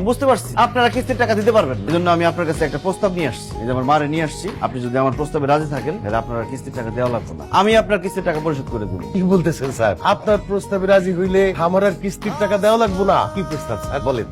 আমি বুঝতে পারছি আপনারা কিস্তির টাকা দিতে পারবেন, এজন্য আমি আপনার কাছে একটা প্রস্তাব নিয়ে আসছি। এই যে আমার মারে নিয়ে আসছি, আপনি যদি আমার প্রস্তাবে রাজি থাকেন তাহলে আপনারা কিস্তির টাকা দেওয়া লাগবে না, আমি আপনার কিস্তির টাকা পরিশোধ করে দেবো। কি বলতেছেন স্যার? আপনার প্রস্তাবে রাজি হইলে আমার আর কিস্তির টাকা দেওয়া লাগবে না? কি প্রস্তাব স্যার বলেন?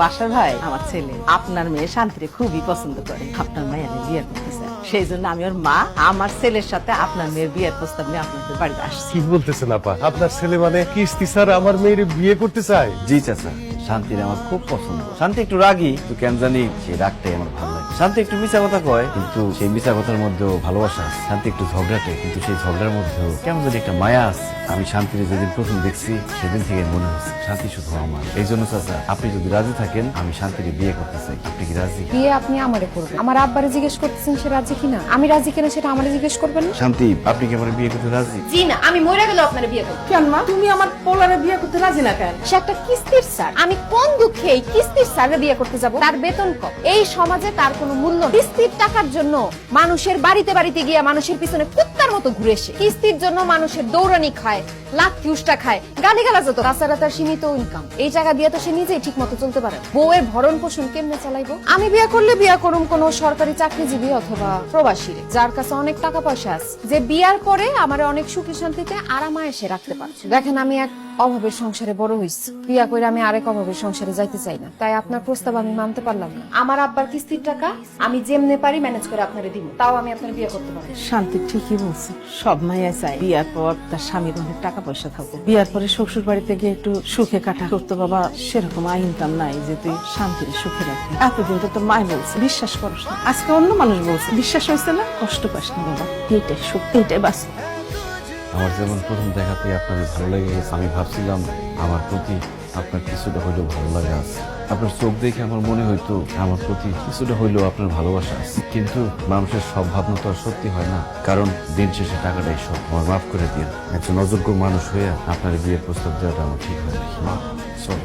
বাসার ভাই আমার ছেলে আপনার মেয়ে শান্তিরে খুবই পছন্দ করে, আপনার মেয়ে আমি বিয়ে করতে চাই। সেই জন্য আমি ওর মা আমার ছেলের সাথে আপনার মেয়ের বিয়ের প্রস্তাব নিয়ে আপনাদের বাড়িতে আসছি। কি বলতেছেন আপা? আপনার ছেলে মানে কিস্তি স্যার আমার মেয়ের বিয়ে করতে চায়? জি চাচা, শান্তির আমার খুব পছন্দ। শান্তি একটু রাগী, তো কেন জানি সেই রাগটাই আমার ভালো লাগে। শান্তি একটু মিছা কথা কয়, কিন্তু সেই মিছা কথার মধ্যেও ভালোবাসা আছে। শান্তি একটু ঝগড়াটে, কিন্তু সেই ঝগড়ার মধ্যেও কেমন জানি একটা মায়া আছে। আমি শান্তির যেদিন প্রথম দেখছি সেদিন থেকে মনে হচ্ছে শান্তি শুধু আমার। এই জন্য চাচা, আপনি যদি রাজি থাকেন আমি শান্তির বিয়ে করতে চাই। আপনি কি রাজি? বিয়ে আপনি আমারে করবেন, আমার আব্বারে জিজ্ঞেস করতেছেন সে রাজি কিনা। আমি রাজি কিনা সেটা আমারে জিজ্ঞেস করবেন না। শান্তি, আপনি কি আমার বিয়ে করতে রাজি? জি না, আমি মরে গেলেও আপনারে বিয়ে করব। কেন মা, তুমি আমার পোলারে বিয়ে করতে রাজি না কেন? সে একটা কিস্তির স্যার, আমি কোন দুঃখে এই কিস্তির স্যারে বিয়ে করতে যাব? তার বেতন কম, এই সমাজে তার কোনো মূল্য নেই। কিস্তির টাকার জন্য মানুষের বাড়িতে বাড়িতে গিয়ে মানুষের পিছনে কুত্তার মতো ঘুরে এসে কিস্তির জন্য মানুষের দৌড়ানি খায়, লাথি উষ্টা খায়, গালিগালাজ হতো। তাছাড়া তার সীমিত ইনকাম, এই টাকা দিয়ে তো সে নিজেই ঠিক মতো চলতে পারে। বউয়ের ভরণ পোষণ কেমনে চালাইবো? আমি বিয়ে করলে বিয়ে করুম কোনো সরকারি চাকরিজীবী অথবা প্রবাসী, যার কাছে অনেক টাকা পয়সা আছে, যে বিয়ার পরে আমার অনেক সুখী শান্তিতে আরামায়েশে রাখতে পারছে। দেখেন, আমি এক অভাবের সংসারে বড় হইছি, বিয়া করে আমি আরেক অভাবের সংসারে যাইতে চাই না। তাই আপনার প্রস্তাব আমি মানতে পারলাম না। আমার আব্বার কিস্তির টাকা আমি যেমনে পারি ম্যানেজ করে আপনারে দিব, তাও আমি আপনার বিয়ে করতে পারি। শান্তি ঠিকই বলছে, সব মাইয়া চাই বিয়ার পর তার স্বামীর অনেক টাকা পয়সা থাকবো, বিয়ার পরে শ্বশুর বাড়িতে গিয়ে একটু সুখে কাটা করতে। বাবা, সেরকম ইনকাম নাই যে তুই শান্তির সুখে রাখবি। এতদিন তো তোর মায় বলছে বিশ্বাস করস না, আজকে অন্য মানুষ বলছে বিশ্বাস হয়েছে না। কষ্ট পাস না বাবা, এইটাই সুখ, এইটাই বাস্তব। আমার যেমন প্রথম দেখাতে আপনাদের ভালো লেগে গেছে, আমি ভাবছিলাম আমার প্রতি আপনার কিছুটা হইলেও ভালো লাগা আছে। আপনার চোখ দেখে আমার মনে হইতো আমার প্রতি কিছুটা হইলেও আপনার ভালোবাসা আছে। কিন্তু মানুষের সব ভাবনা তো আর সত্যি হয় না, কারণ দিন শেষে টাকাটাই সব। আমার মাফ করে দিন, একজন অযোগ্য মানুষ হয়ে আপনার বিয়ের প্রস্তাব দেওয়াটা আমার ঠিক হয় না। চলো।